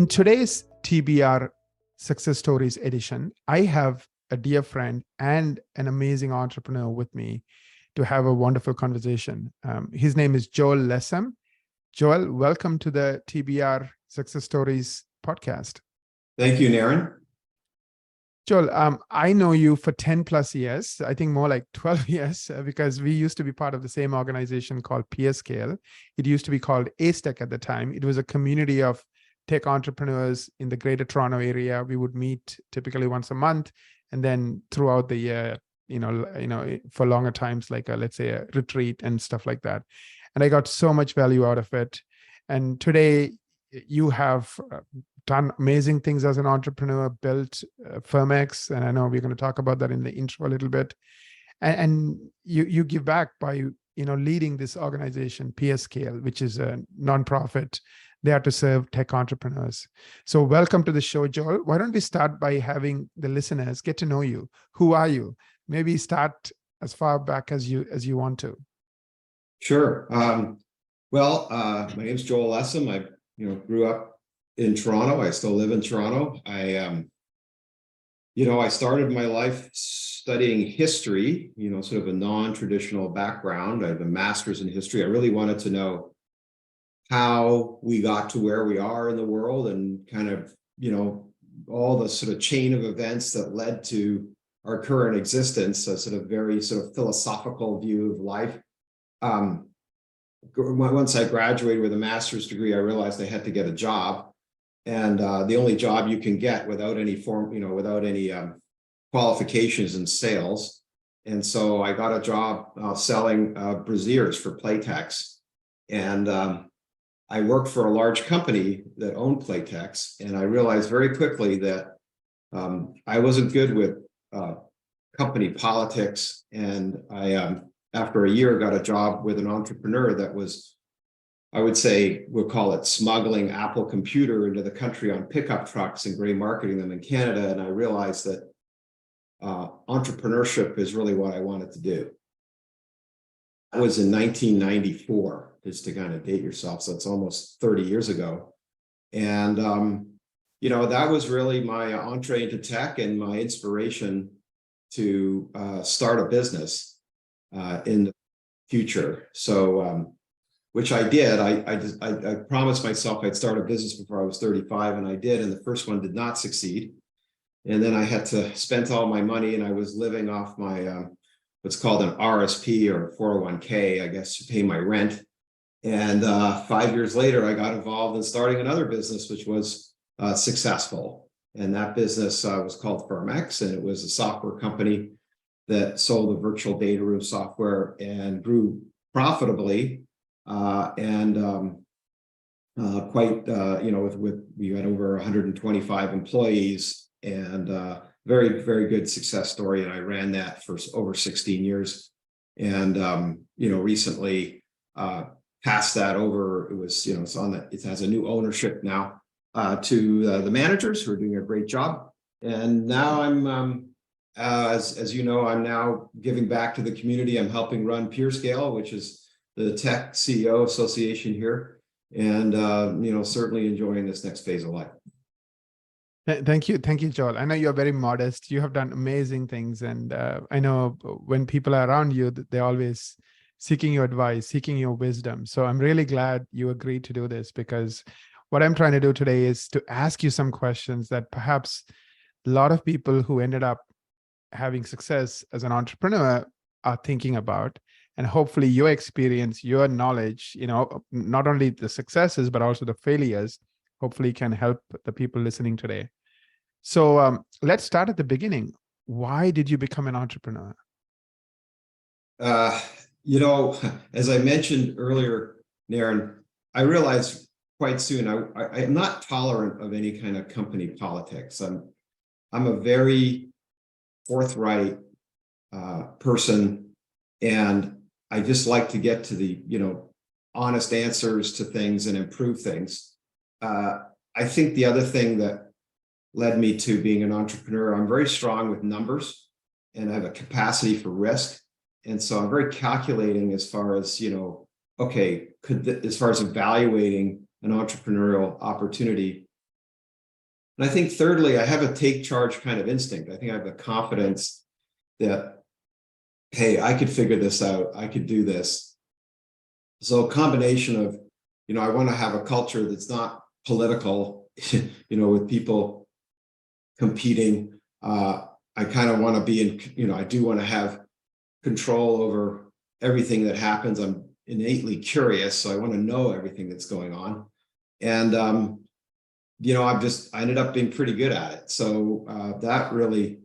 today's TBR Success Stories edition, I have a dear friend and an amazing entrepreneur with me to have a wonderful conversation. His name is Joel Lessem. Joel, welcome to the TBR Success Stories podcast. Thank you, Naren. Joel, I know you for 10 plus years, I think more like 12 years, because we used to be part of the same organization called PScale. It used to be called ACE-Tech at the time. It was a community of tech entrepreneurs in the Greater Toronto area. We would meet typically once a month, and then throughout the year, for longer times, like let's say a retreat and stuff like that. And I got so much value out of it. And today you have done amazing things as an entrepreneur, built Firmex, and I know we're going to talk about that in the intro a little bit. And you give back by leading this organization, PScale, which is a nonprofit there to serve tech entrepreneurs. So welcome to the show, Joel. Why don't we start by having the listeners get to know you? Who are you? Maybe start as far back as you want to. Sure. My name is Joel Lessem. I grew up in Toronto. I still live in Toronto. I started my life studying history, sort of a non-traditional background. I have a master's in history. I really wanted to know how we got to where we are in the world and kind of, all the sort of chain of events that led to our current existence, a sort of very sort of philosophical view of life. Once I graduated with a master's degree, I realized I had to get a job. And the only job you can get without any qualifications in sales. And so I got a job selling brassieres for Playtex. And I worked for a large company that owned Playtex. And I realized very quickly that I wasn't good with company politics. And I, after a year, got a job with an entrepreneur that was, I would say, we'll call it smuggling Apple Computer into the country on pickup trucks and gray marketing them in Canada. And I realized that entrepreneurship is really what I wanted to do. That was in 1994, just to kind of date yourself. So it's almost 30 years ago. And, that was really my entree into tech and my inspiration to start a business in the future. So, which I did. I promised myself I'd start a business before I was 35, and I did. And the first one did not succeed. And then I had to spend all my money, and I was living off my what's called an RSP or 401k, I guess, to pay my rent. And 5 years later, I got involved in starting another business, which was successful. And that business was called Firmex, and it was a software company that sold the virtual data room software and grew profitably. We had over 125 employees, and very, very good success story. And I ran that for over 16 years, and recently passed that over. It was, it has a new ownership now to the managers who are doing a great job. And now I'm as you know, I'm now giving back to the community. I'm helping run PeerScale, which is the Tech CEO Association here, and certainly enjoying this next phase of life. Thank you, Joel. I know you're very modest. You have done amazing things, and I know when people are around you, they're always seeking your advice, seeking your wisdom. So I'm really glad you agreed to do this, because what I'm trying to do today is to ask you some questions that perhaps a lot of people who ended up having success as an entrepreneur are thinking about. And hopefully your experience, your knowledge, not only the successes, but also the failures, hopefully can help the people listening today. So let's start at the beginning. Why did you become an entrepreneur? As I mentioned earlier, Naren, I realized quite soon I am not tolerant of any kind of company politics. I'm a very forthright person, and I just like to get to the, honest answers to things and improve things. I think the other thing that led me to being an entrepreneur, I'm very strong with numbers, and I have a capacity for risk. And so I'm very calculating as far as, as far as evaluating an entrepreneurial opportunity, And I think thirdly, I have a take charge kind of instinct. I think I have a confidence that, hey, I could figure this out. I could do this. So a combination of, I want to have a culture that's not political, with people competing. I kind of want to be in, I do want to have control over everything that happens. I'm innately curious, so I want to know everything that's going on. And, I ended up being pretty good at it. So that really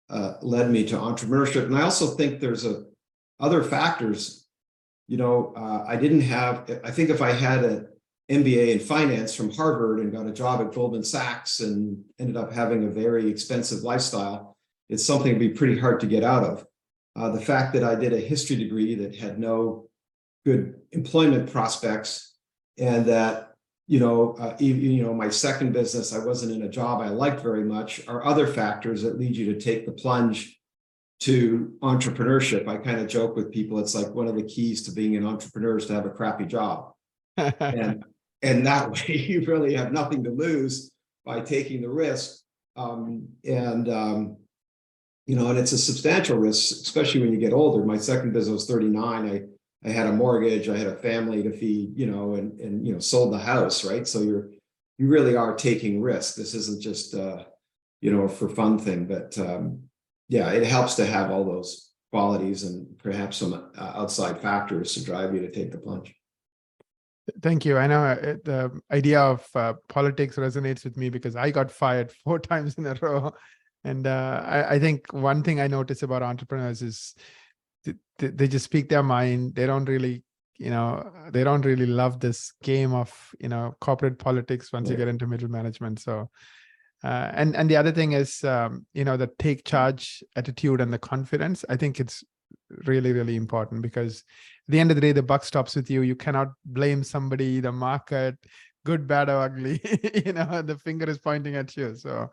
led me to entrepreneurship. And I also think there's other factors. I think if I had an MBA in finance from Harvard and got a job at Goldman Sachs and ended up having a very expensive lifestyle, it's something that'd be pretty hard to get out of. The fact that I did a history degree that had no good employment prospects, and that, my second business, I wasn't in a job I liked very much, are other factors that lead you to take the plunge to entrepreneurship. I kind of joke with people, it's like one of the keys to being an entrepreneur is to have a crappy job. And that way you really have nothing to lose by taking the risk. And it's a substantial risk, especially when you get older. My second business was 39. I had a mortgage, I had a family to feed, and sold the house, right? So you really are taking risks. This isn't just a for fun thing, but it helps to have all those qualities and perhaps some outside factors to drive you to take the plunge. Thank you. I know the idea of politics resonates with me because I got fired 4 times in a row. And I think one thing I notice about entrepreneurs is they just speak their mind. They don't really, they don't really love this game of, corporate politics once you get into middle management. So, and the other thing is, the take charge attitude and the confidence. I think it's really, really important because at the end of the day, the buck stops with you. You cannot blame somebody, the market, good, bad, or ugly. The finger is pointing at you. So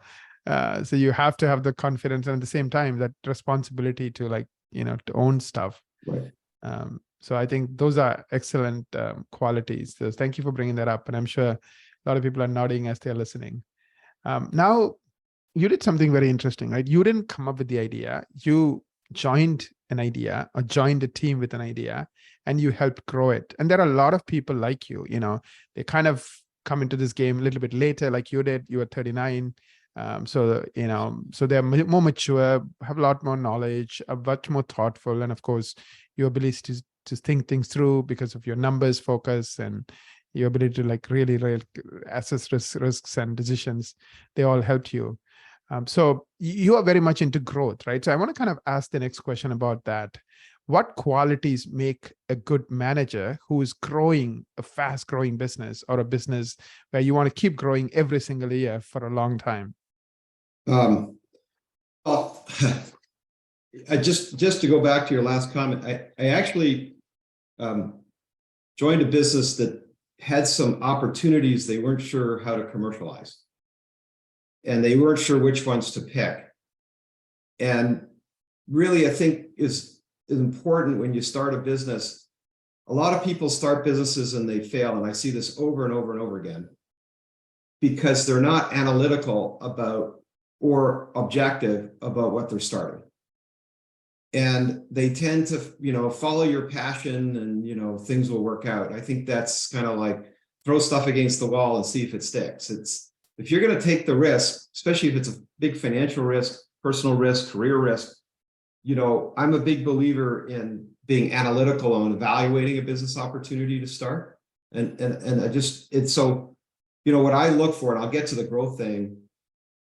you have to have the confidence and at the same time that responsibility to to own stuff. Right. So I think those are excellent qualities. So thank you for bringing that up. And I'm sure a lot of people are nodding as they're listening. Now, you did something very interesting, right? You didn't come up with the idea. You joined an idea or joined a team with an idea and you helped grow it. And there are a lot of people like you, they kind of come into this game a little bit later, like you did. You were 39. So they're more mature, have a lot more knowledge, are much more thoughtful. And of course, your ability to think things through because of your numbers focus and your ability to really assess risks and decisions, they all helped you. So you are very much into growth, right? So I want to kind of ask the next question about that. What qualities make a good manager who is growing a fast growing business or a business where you want to keep growing every single year for a long time? Well, I just to go back to your last comment, I actually joined a business that had some opportunities they weren't sure how to commercialize. And they weren't sure which ones to pick. And really, I think is important when you start a business. A lot of people start businesses and they fail. And I see this over and over and over again because they're not analytical about or objective about what they're starting. And they tend to, follow your passion and, things will work out. I think that's kind of like throw stuff against the wall and see if it sticks. If you're going to take the risk, especially if it's a big financial risk, personal risk, career risk, I'm a big believer in being analytical on evaluating a business opportunity to start. And it's so, what I look for, and I'll get to the growth thing,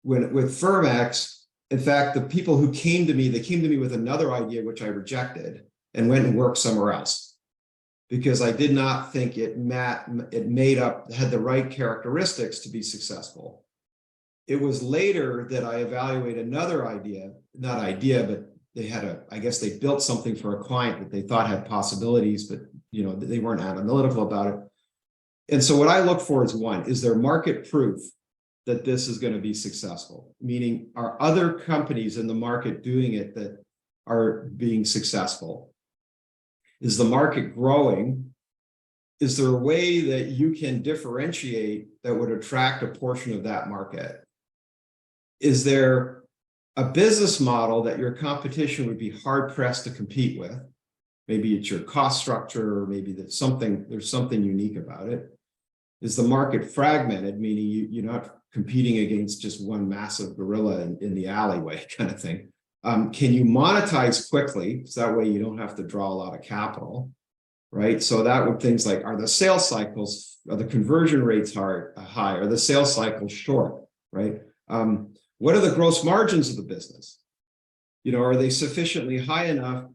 with Firmex, in fact, the people who came to me, they came to me with another idea, which I rejected and went and worked somewhere else because I did not think it had the right characteristics to be successful. It was later that I evaluated another idea, but I guess they built something for a client that they thought had possibilities, but they weren't analytical about it. And so what I look for is there market proof that this is going to be successful? Meaning, are other companies in the market doing it that are being successful? Is the market growing? Is there a way that you can differentiate that would attract a portion of that market? is there a business model that your competition would be hard pressed to compete with? Maybe it's your cost structure, or maybe there's something unique about it. Is the market fragmented, meaning you're not competing against just one massive gorilla in the alleyway kind of thing? Can you monetize quickly? So that way you don't have to draw a lot of capital, right? So that would things like, are the sales cycles, are the conversion rates high? Are the sales cycles short, right? What are the gross margins of the business? Are they sufficiently high enough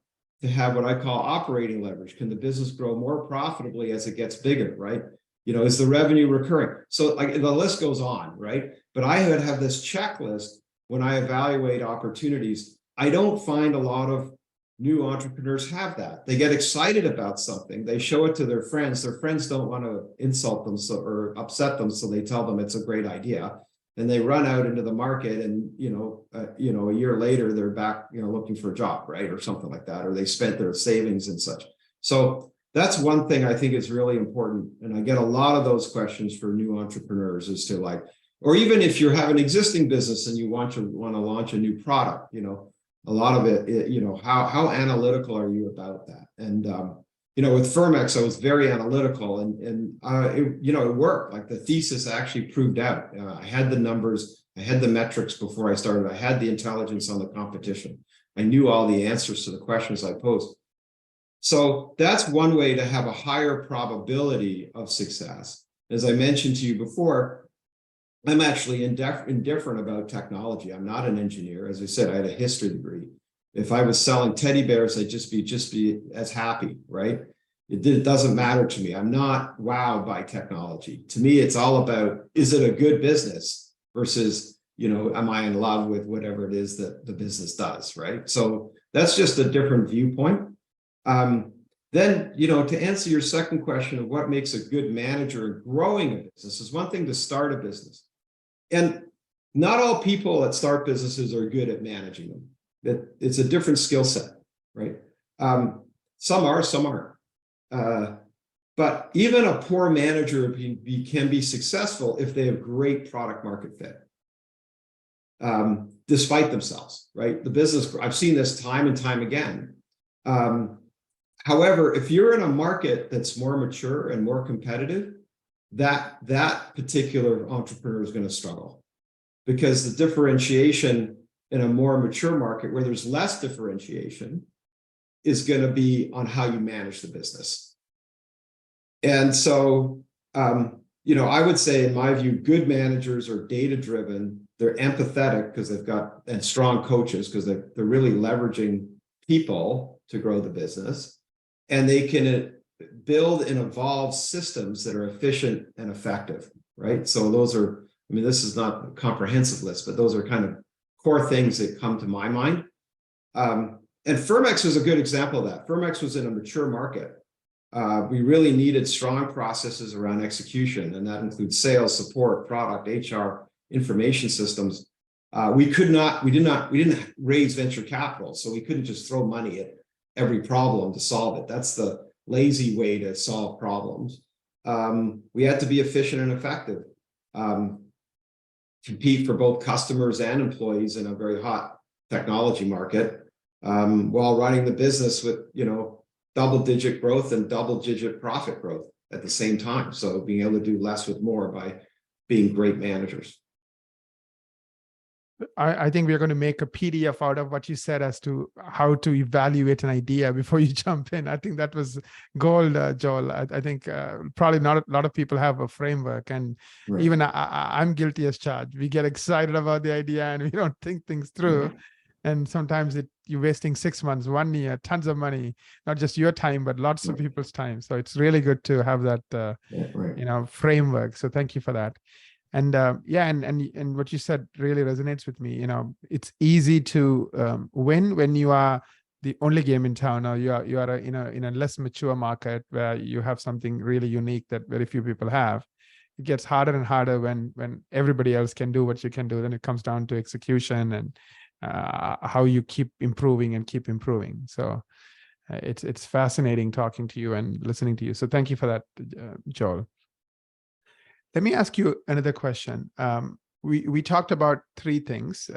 to have what I call operating leverage? Can the business grow more profitably as it gets bigger, right? Is the revenue recurring? So like the list goes on, right? But I would have this checklist when I evaluate opportunities. I don't find a lot of new entrepreneurs have that. They get excited about something. They show it to their friends. Their friends don't want to insult them or upset them, so they tell them it's a great idea. And they run out into the market, and a year later they're back, looking for a job, right, or something like that, or they spent their savings and such. So that's one thing I think is really important, and I get a lot of those questions for new entrepreneurs as to like, or even if you have an existing business and you want to launch a new product, a lot of it, how analytical are you about that? And with Firmex, I was very analytical, and it worked. Like the thesis actually proved out. I had the numbers, I had the metrics before I started. I had the intelligence on the competition. I knew all the answers to the questions I posed. So that's one way to have a higher probability of success. As I mentioned to you before, I'm actually indifferent about technology. I'm not an engineer. As I said, I had a history degree. If I was selling teddy bears, I'd just be as happy, right? It doesn't matter to me. I'm not wowed by technology. To me, it's all about, is it a good business versus, am I in love with whatever it is that the business does, right? So that's just a different viewpoint. Then, to answer your second question of what makes a good manager in growing a business, is one thing to start a business. And not all people that start businesses are good at managing them. That it's a different skill set, right? Some are, some aren't. But even a poor manager can be successful if they have great product market fit, despite themselves, right? The business, I've seen this time and time again. However, if you're in a market that's more mature and more competitive, that particular entrepreneur is going to struggle, because the differentiation in a more mature market where there's less differentiation is going to be on how you manage the business. And so, I would say, in my view, good managers are data-driven. They're empathetic because they've got, and strong coaches because they're really leveraging people to grow the business, and they can build and evolve systems that are efficient and effective, right? So those are, this is not a comprehensive list, but those are kind of core things that come to my mind. And Firmex was a good example of that. Firmex was in a mature market. We really needed strong processes around execution, and that includes sales, support, product, HR, information systems. We didn't raise venture capital, so we couldn't just throw money at every problem to solve it. That's the lazy way to solve problems. We had to be efficient and effective, compete for both customers and employees in a very hot technology market, while running the business with, double-digit growth and double-digit profit growth at the same time. So being able to do less with more by being great managers. I think we're going to make a PDF out of what you said as to how to evaluate an idea before you jump in. I think that was gold, Joel. I think probably not a lot of people have a framework, and right. Even I'm guilty as charged. We get excited about the idea and we don't think things through. Mm-hmm. And sometimes you're wasting 6 months, 1 year, tons of money, not just your time, but lots of people's time. So it's really good to have that, right. Framework. So thank you for that. And and what you said really resonates with me. It's easy to win when you are the only game in town, or you are in a less mature market where you have something really unique that very few people have. It gets harder and harder when everybody else can do what you can do. Then it comes down to execution and how you keep improving. So it's fascinating talking to you and listening to you. So thank you for that, Joel. Let me ask you another question. we talked about three things: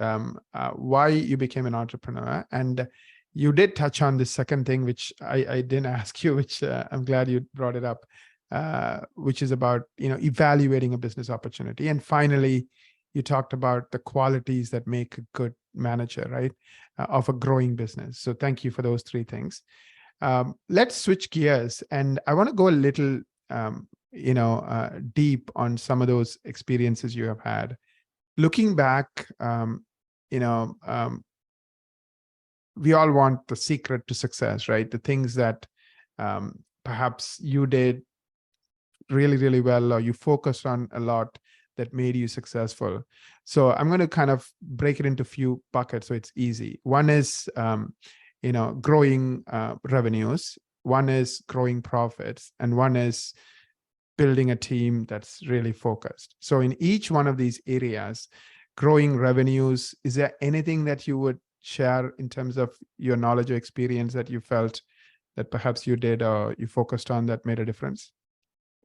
why you became an entrepreneur, and you did touch on the second thing, which I didn't ask you, which I'm glad you brought it up, which is about evaluating a business opportunity, and finally, you talked about the qualities that make a good manager, right, of a growing business. So thank you for those three things. Let's switch gears, and I want to go a little, deep on some of those experiences you have had. Looking back, we all want the secret to success, right? The things that perhaps you did really, really well, or you focused on a lot that made you successful. So I'm going to kind of break it into a few buckets so it's easy. One is, growing revenues. One is growing profits, and one is building a team that's really focused. So in each one of these areas, growing revenues, is there anything that you would share in terms of your knowledge or experience that you felt that perhaps you did or you focused on that made a difference?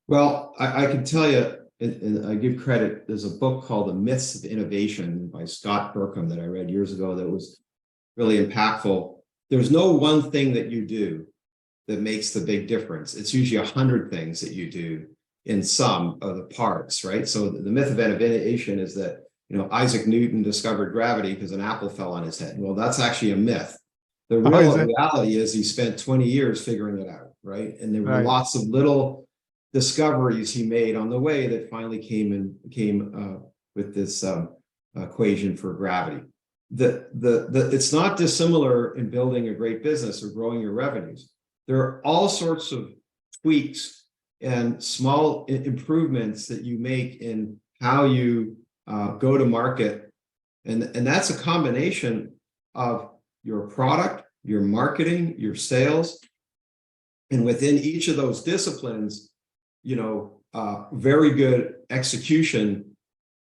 Well, I can tell you, and I give credit, there's a book called The Myths of Innovation by Scott Burkham that I read years ago that was really impactful. There's no one thing that you do that makes the big difference. It's usually 100 things that you do in some of the parts, right? So the myth of innovation is that, Isaac Newton discovered gravity because an apple fell on his head. Well, that's actually a myth. The real reality is he spent 20 years figuring it out, right? And there were lots of little discoveries he made on the way that finally came with this equation for gravity. It's not dissimilar in building a great business or growing your revenues. There are all sorts of tweaks and small improvements that you make in how you go to market. And that's a combination of your product, your marketing, your sales. And within each of those disciplines, very good execution.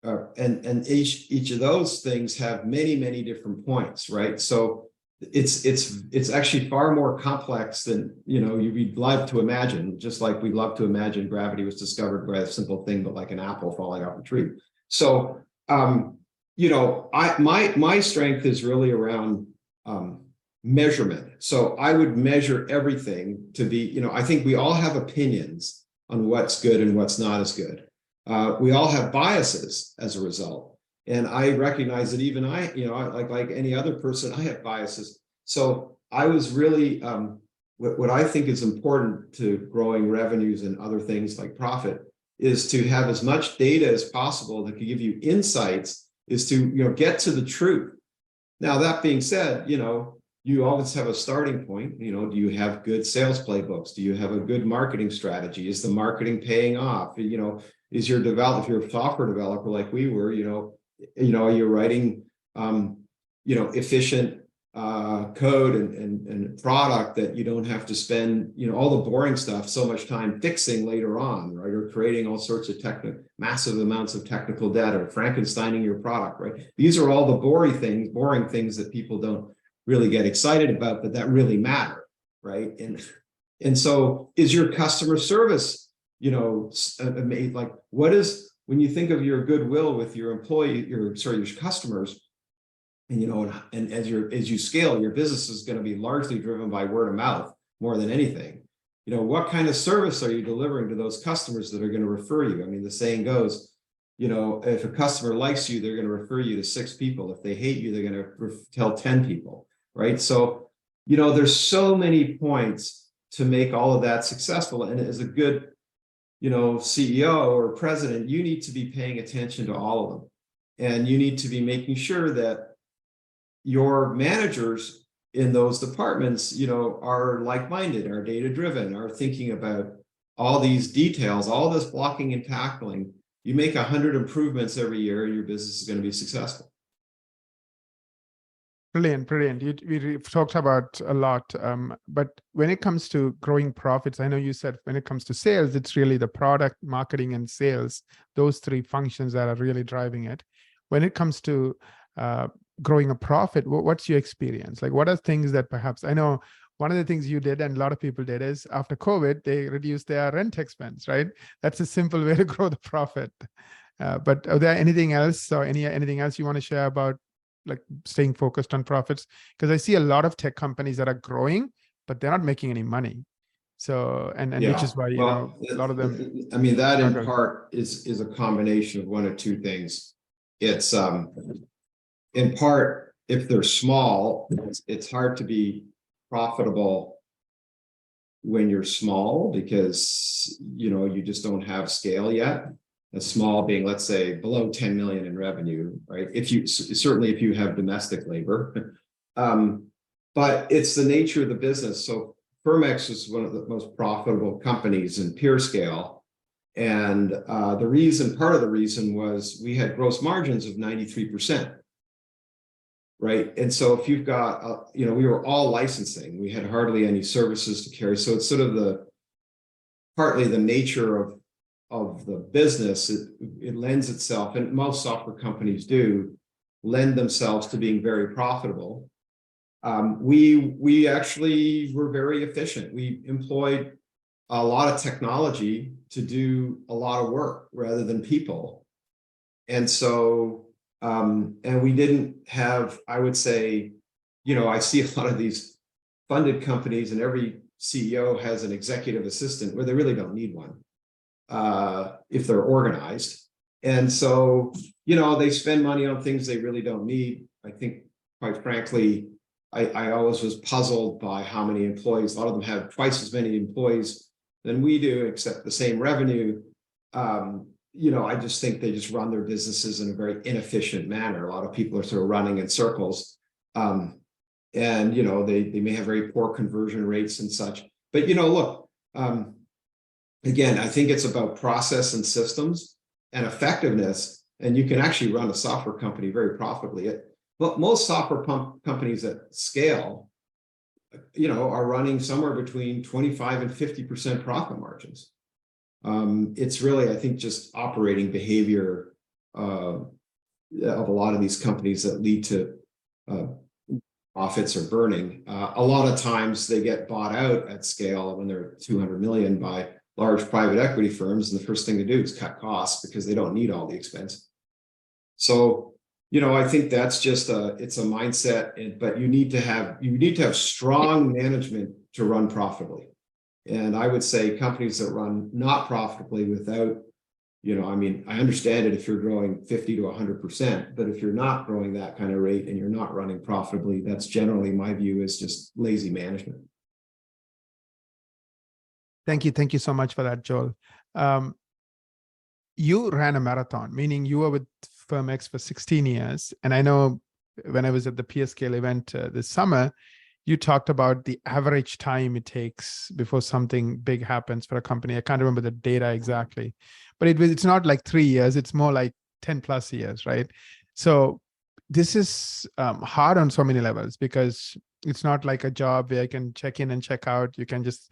And each of those things have many, many different points, right? So it's actually far more complex than you'd love to imagine. Just like we'd love to imagine gravity was discovered by a simple thing, but like an apple falling off a tree. So my strength is really around measurement. So I would measure everything to be. I think we all have opinions on what's good and what's not as good. We all have biases as a result. And I recognize that even I, like any other person, I have biases. So I was really, what I think is important to growing revenues and other things like profit is to have as much data as possible that can give you insights, is to, get to the truth. Now, that being said, you always have a starting point. Do you have good sales playbooks? Do you have a good marketing strategy? Is the marketing paying off? Is your if you're a software developer like we were, you're writing, efficient code and product that you don't have to spend, all the boring stuff so much time fixing later on, right? Or creating all sorts of massive amounts of technical debt, or Frankensteining your product, right? These are all the boring things that people don't really get excited about, but that really matter, right? And so is your customer service, like what is, when you think of your goodwill with your your customers, and as you scale, your business is going to be largely driven by word of mouth more than anything. What kind of service are you delivering to those customers that are going to refer you? I mean, the saying goes, if a customer likes you, they're going to refer you to 6 people. If they hate you, they're going to tell 10 people, right? So, there's so many points to make all of that successful. And as a good, CEO or president, you need to be paying attention to all of them. And you need to be making sure that your managers in those departments, are like-minded, are data-driven, are thinking about all these details, all this blocking and tackling. You make 100 improvements every year, and your business is going to be successful. Brilliant. We talked about a lot, but when it comes to growing profits, I know you said when it comes to sales, it's really the product, marketing, and sales, those 3 functions that are really driving it. When it comes to growing a profit, what's your experience? Like, what are things that perhaps, I know one of the things you did and a lot of people did is after COVID, they reduced their rent expense, right? That's a simple way to grow the profit. But are there anything else or anything else you want to share about like staying focused on profits? Because I see a lot of tech companies that are growing, but they're not making any money. So, and which Yeah, is why, well, a lot of them I mean, that in struggle. part is a combination of one of two things. It's in part, if they're small, it's hard to be profitable when you're small because you just don't have scale yet. A small being, let's say, below 10 million in revenue, right? If you certainly if you have domestic labor, but it's the nature of the business. So Firmex is one of the most profitable companies in peer scale. And part of the reason was we had gross margins of 93%. Right. And so if you've got, we were all licensing, we had hardly any services to carry. So it's sort of partly the nature of the business. It lends itself, and most software companies do lend themselves to being very profitable. We actually were very efficient. We employed a lot of technology to do a lot of work rather than people. And so, and we didn't have, I would say, I see a lot of these funded companies and every CEO has an executive assistant where they really don't need one if they're organized. And so, they spend money on things they really don't need. I think, quite frankly, I always was puzzled by how many employees. A lot of them have twice as many employees than we do, except the same revenue. I just think they just run their businesses in a very inefficient manner. A lot of people are sort of running in circles. And, they may have very poor conversion rates and such. But, look, again, I think it's about process and systems and effectiveness. And you can actually run a software company very profitably. But most software companies at scale, are running somewhere between 25 and 50% profit margins. It's really, I think, just operating behavior of a lot of these companies that lead to profits or burning. A lot of times they get bought out at scale when they're 200 million by large private equity firms, and the first thing to do is cut costs because they don't need all the expense. So, I think that's just it's a mindset, but you need to have strong management to run profitably. And I would say companies that run not profitably without, I understand it if you're growing 50 to 100%, but if you're not growing that kind of rate and you're not running profitably, that's generally my view is just lazy management. Thank you so much for that, Joel. You ran a marathon, meaning you were with Firmex for 16 years. And I know when I was at the PScale event this summer, you talked about the average time it takes before something big happens for a company. I can't remember the data exactly, but it's not like 3 years. It's more like 10 plus years, right? So this is hard on so many levels because it's not like a job where I can check in and check out. You can just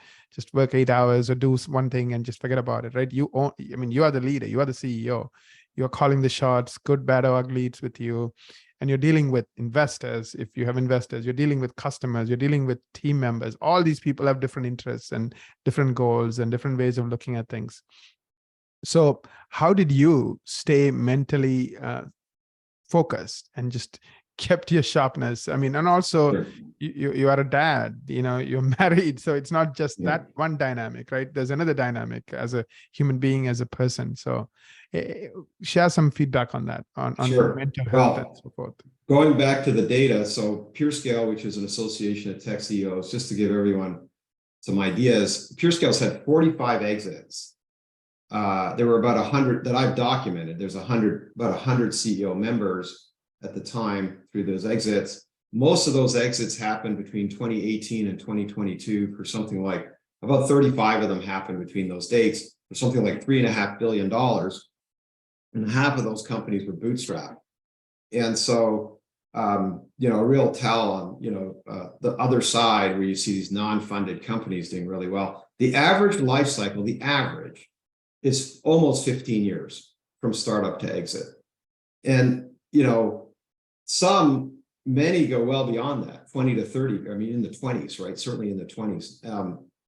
work 8 hours or do one thing and just forget about it, right? You are the leader. You are the CEO. You're calling the shots, good, bad, or ugly. It's with you. And you're dealing with investors. If you have investors, you're dealing with customers, you're dealing with team members. All these people have different interests and different goals and different ways of looking at things. So how did you stay mentally focused and just kept your sharpness? And also Sure. you are a dad, you're married. So it's not just Yeah. that one dynamic, right? There's another dynamic as a human being, as a person. So share some feedback on that, on Sure. mental health Well, and so forth. going back to the data, so PureScale, which is an association of tech CEOs, just to give everyone some ideas, PureScale's had 45 exits. There were about 100 that I've documented. There's about 100 CEO members at the time through those exits. Most of those exits happened between 2018 and 2022 for something like about 35 of them happened between those dates for something like $3.5 billion. And half of those companies were bootstrapped. And so, a real tell on, the other side where you see these non-funded companies doing really well. The average life cycle, is almost 15 years from startup to exit. And, many go well beyond that, 20 to 30, in the 20s, right? Certainly in the 20s.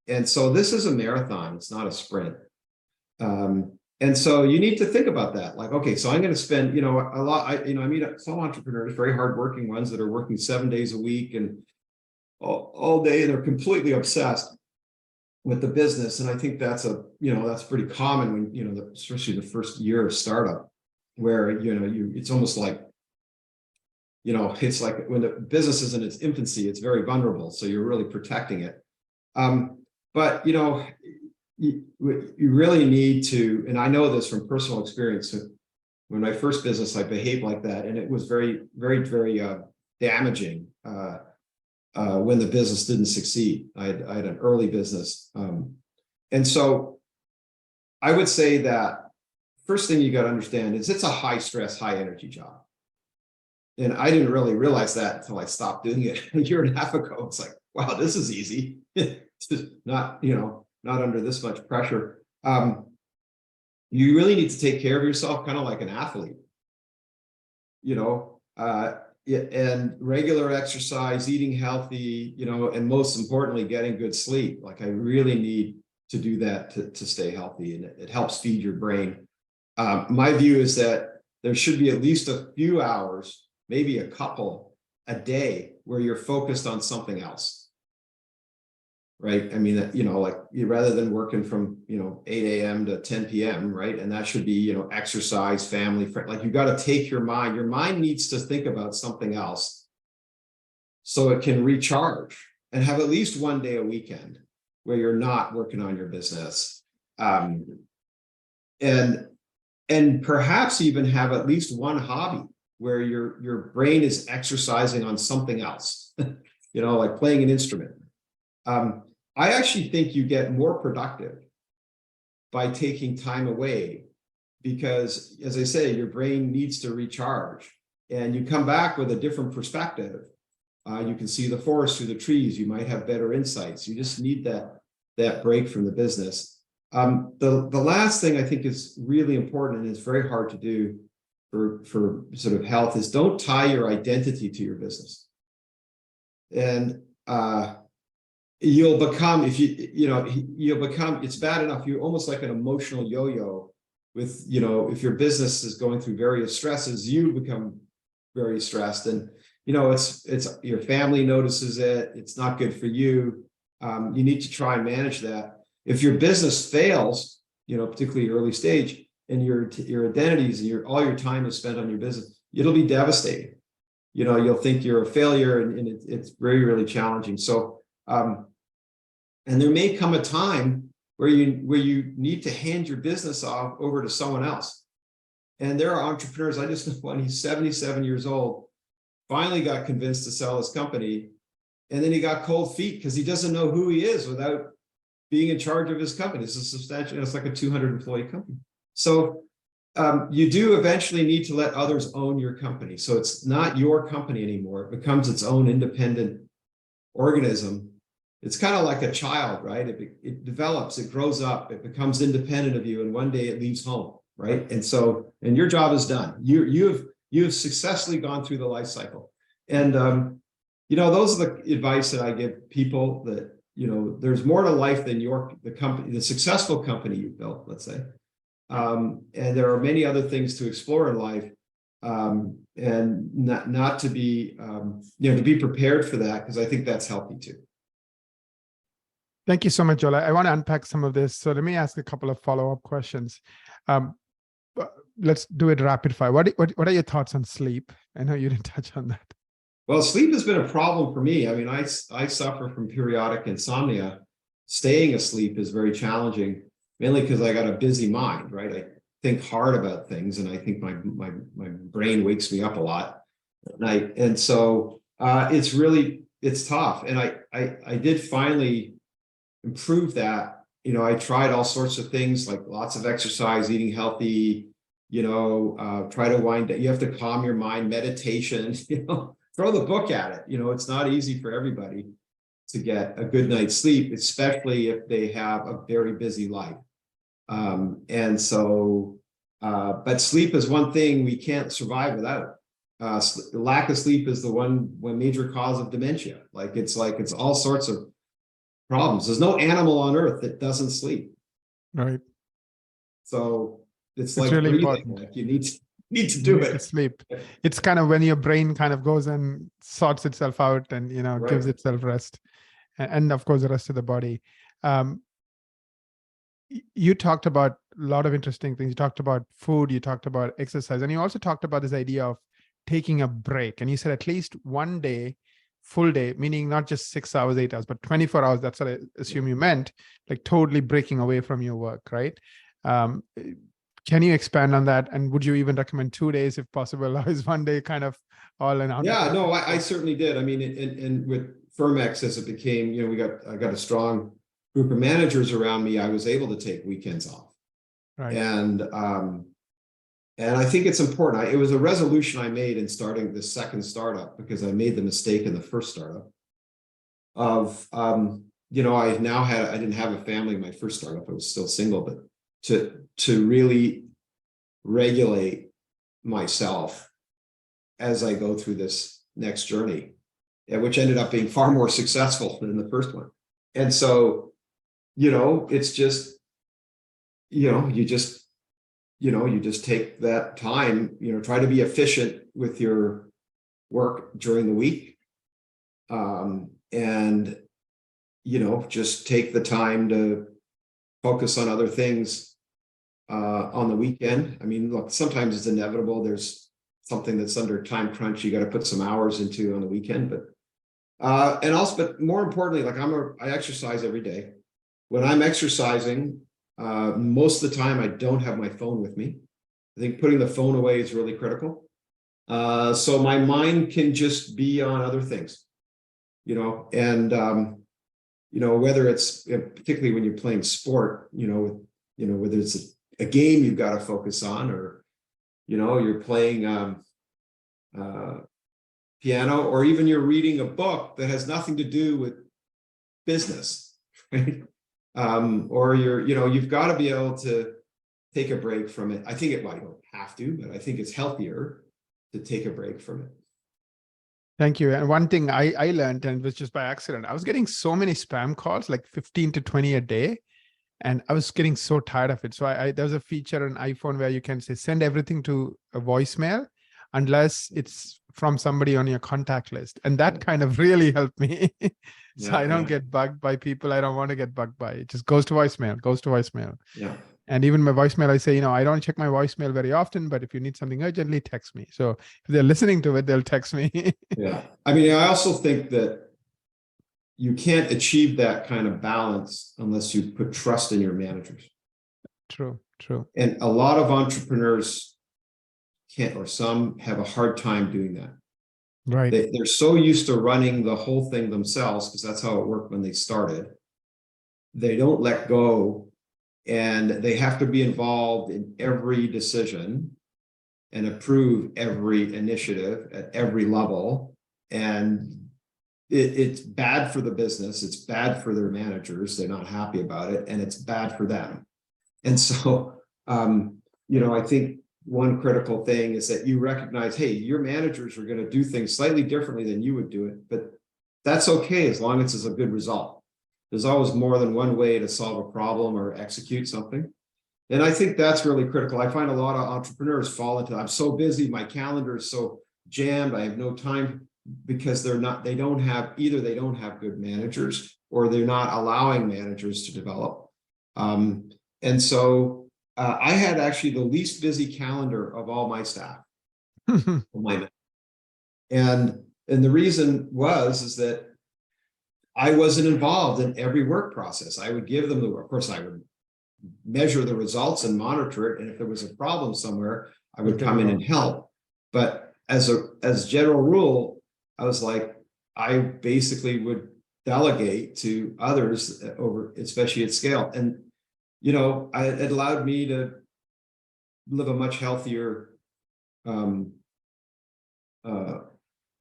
And so this is a marathon, it's not a sprint. And so you need to think about that. Like, okay, so I'm going to spend, a lot. I meet some entrepreneurs, very hardworking ones that are working 7 days a week and all day, and they're completely obsessed with the business. And I think that's that's pretty common when, especially the first year of startup, where, it's almost like, it's like when the business is in its infancy, it's very vulnerable. So you're really protecting it. But, you really need to, and I know this from personal experience. When my first business, I behaved like that, and it was very, very, very damaging when the business didn't succeed. I had an early business, and so I would say that first thing you got to understand is it's a high stress, high energy job. And I didn't really realize that until I stopped doing it a year and a half ago. It's like, wow, this is easy. It's just not, not under this much pressure. You really need to take care of yourself, kind of like an athlete, and regular exercise, eating healthy, and most importantly, getting good sleep. Like I really need to do that to stay healthy, and it helps feed your brain. My view is that there should be at least a few hours, maybe a couple a day, where you're focused on something else. Right. I mean, like rather than working from, 8 a.m. to 10 p.m. Right. And that should be, exercise, family, friend. Like you got to take your mind needs to think about something else so it can recharge, and have at least one day a weekend where you're not working on your business. And perhaps even have at least one hobby where your brain is exercising on something else, like playing an instrument. I actually think you get more productive by taking time away, because, as I say, your brain needs to recharge, and you come back with a different perspective. You can see the forest through the trees. You might have better insights. You just need that break from the business. The last thing I think is really important, and it's very hard to do for sort of health, is don't tie your identity to your business. And you'll become, it's bad enough. You're almost like an emotional yo-yo with, if your business is going through various stresses, you become very stressed, and, it's your family notices it. It's not good for you. You need to try and manage that. If your business fails, particularly early stage, and your identities and all your time is spent on your business, it'll be devastating. You'll think you're a failure, and it's very, really challenging. So, and there may come a time where you need to hand your business off over to someone else. And there are entrepreneurs. I just know one, he's 77 years old, finally got convinced to sell his company. And then he got cold feet because he doesn't know who he is without being in charge of his company. It's like a 200 employee company. So you do eventually need to let others own your company. So it's not your company anymore. It becomes its own independent organism. It's kind of like a child, right? It develops, it grows up, it becomes independent of you, and one day it leaves home, right? And your job is done. You've successfully gone through the life cycle. And those are the advice that I give people, that there's more to life than the successful company you built, let's say. And there are many other things to explore in life, and not to be to be prepared for that, because I think that's healthy too. Thank you so much, Joel. I want to unpack some of this. So let me ask a couple of follow-up questions. Let's do it rapid fire. What are your thoughts on sleep? I know you didn't touch on that. Well, sleep has been a problem for me. I mean, I suffer from periodic insomnia. Staying asleep is very challenging, mainly because I got a busy mind, right? I think hard about things, and I think my brain wakes me up a lot at night. And so it's tough. And I did finally improve that. I tried all sorts of things, like lots of exercise, eating healthy, try to wind down. You have to calm your mind, meditation, throw the book at it. It's not easy for everybody to get a good night's sleep, especially if they have a very busy life. And so, but sleep is one thing we can't survive without. Lack of sleep is the one major cause of dementia. It's all sorts of problems. There's no animal on earth that doesn't sleep. Right. So It's It's like really breathing. important. Like you need to You do need to it. sleep. It's kind of when your brain kind of goes and sorts itself out and, gives Right. itself rest. And of course, the rest of the body. Um, you talked about a lot of interesting things. You talked about food, you talked about exercise, and you also talked about this idea of taking a break. And you said at least one day, full day, meaning not just 6 hours, 8 hours, but 24 hours. That's what I assume you meant, like totally breaking away from your work, right? Um, can you expand on that? And would you even recommend 2 days if possible? Or is one day kind of all an Yeah, no, I entrepreneur? certainly did. I mean, and with Firmex, as it became, I got a strong group of managers around me. I was able to take weekends off. Right. And I think it's important. It was a resolution I made in starting the second startup, because I made the mistake in the first startup of, I didn't have a family in my first startup. I was still single, but to really regulate myself as I go through this next journey, which ended up being far more successful than the first one. And so, it's just, you just take that time, try to be efficient with your work during the week. And, just take the time to focus on other things on the weekend. I mean, look, sometimes it's inevitable. There's something that's under time crunch you got to put some hours into on the weekend, but more importantly, like I exercise every day. When I'm exercising, most of the time I don't have my phone with me. I think putting the phone away is really critical. So my mind can just be on other things, and whether it's particularly when you're playing sport, whether it's a game you've got to focus on, or you're playing piano, or even you're reading a book that has nothing to do with business, right? Or you've got to be able to take a break from it. I think you don't have to, but I think it's healthier to take a break from it. Thank you. And one thing I learned, and it was just by accident, I was getting so many spam calls, like 15 to 20 a day. And I was getting so tired of it. So there's a feature on iPhone where you can say, send everything to a voicemail unless it's from somebody on your contact list. And that kind of really helped me. So I don't get bugged by people I don't want to get bugged by. It just goes to voicemail. Yeah. And even my voicemail, I say, I don't check my voicemail very often, but if you need something urgently, text me. So if they're listening to it, they'll text me. Yeah. I mean, I also think that you can't achieve that kind of balance unless you put trust in your managers. True. And a lot of entrepreneurs can't, or some have a hard time doing that. Right. They're so used to running the whole thing themselves, because that's how it worked when they started. They don't let go, and they have to be involved in every decision and approve every initiative at every level. And it's bad for the business. It's bad for their managers. They're not happy about it, and it's bad for them. And so, I think one critical thing is that you recognize, hey, your managers are going to do things slightly differently than you would do it, but that's okay as long as it's a good result. There's always more than one way to solve a problem or execute something. And I think that's really critical. I find a lot of entrepreneurs fall into, I'm so busy, my calendar is so jammed, I have no time, because they don't have good managers, or they're not allowing managers to develop. And so I had actually the least busy calendar of all my staff. And the reason is that I wasn't involved in every work process. I would give them the work. Of course, I would measure the results and monitor it. And if there was a problem somewhere, I would come in and help. But as general rule, I was like, I basically would delegate to others over, especially at scale. And, it allowed me to live a much healthier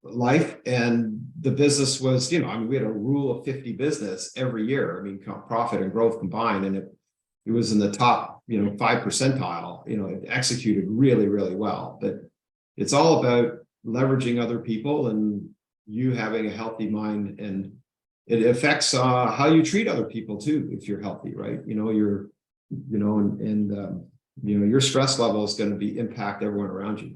life. And the business was, we had a rule of 50 business every year. Profit and growth combined, and it was in the top, 5 percentile. It executed really, really well. But it's all about leveraging other people and you having a healthy mind, and it affects how you treat other people too. If you're healthy, right? your stress level is going to impact everyone around you.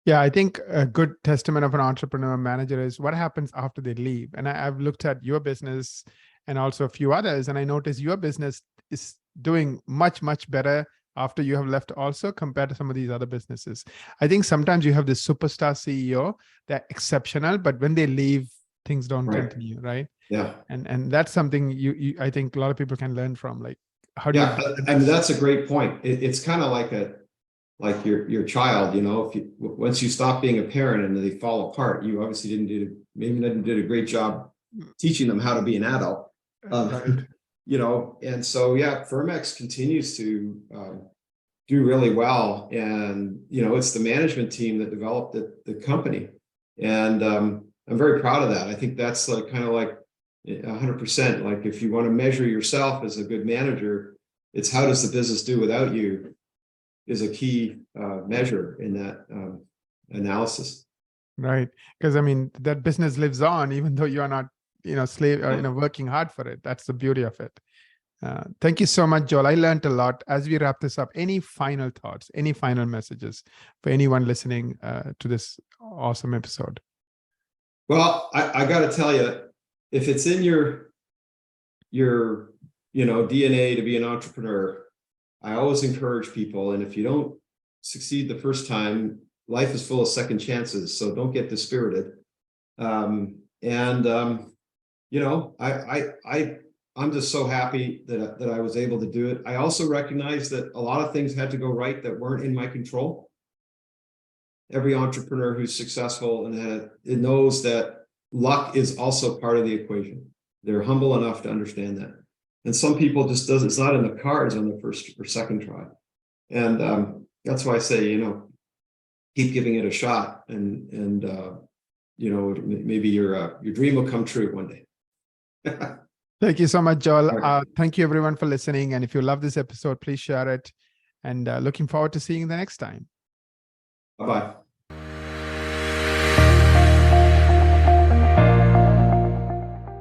Yeah, I think a good testament of an entrepreneur manager is what happens after they leave. And I've looked at your business and also a few others, and I noticed your business is doing much, much better after you have left also compared to some of these other businesses. I think sometimes you have this superstar CEO, they're exceptional, but when they leave, things don't continue, right? Yeah. And that's something I think a lot of people can learn from. Like, how do you I mean, that's a great point. It's kind of like your child, if you once you stop being a parent and they fall apart, you obviously didn't did a great job teaching them how to be an adult. Right. And so Firmex continues to do really well, and it's the management team that developed the company, and I'm very proud of that. I think that's kind of like 100%. Like, if you want to measure yourself as a good manager, it's how does the business do without you is a key measure in that analysis. Right. Because I mean, that business lives on, even though you are not, slave or, working hard for it. That's the beauty of it. Thank you so much, Joel. I learned a lot. As we wrap this up, any final thoughts, any final messages for anyone listening to this awesome episode? Well, I got to tell you, if it's in your DNA to be an entrepreneur, I always encourage people, and if you don't succeed the first time, life is full of second chances, so don't get dispirited. I'm just so happy that I was able to do it. I also recognize that a lot of things had to go right that weren't in my control. Every entrepreneur who's successful and it knows that luck is also part of the equation. They're humble enough to understand that. And some people just it's not in the cards on the first or second try. And that's why I say, keep giving it a shot, and maybe your dream will come true one day. Thank you so much, Joel. Thank you everyone for listening. And if you love this episode, please share it, and looking forward to seeing you the next time. Bye-bye.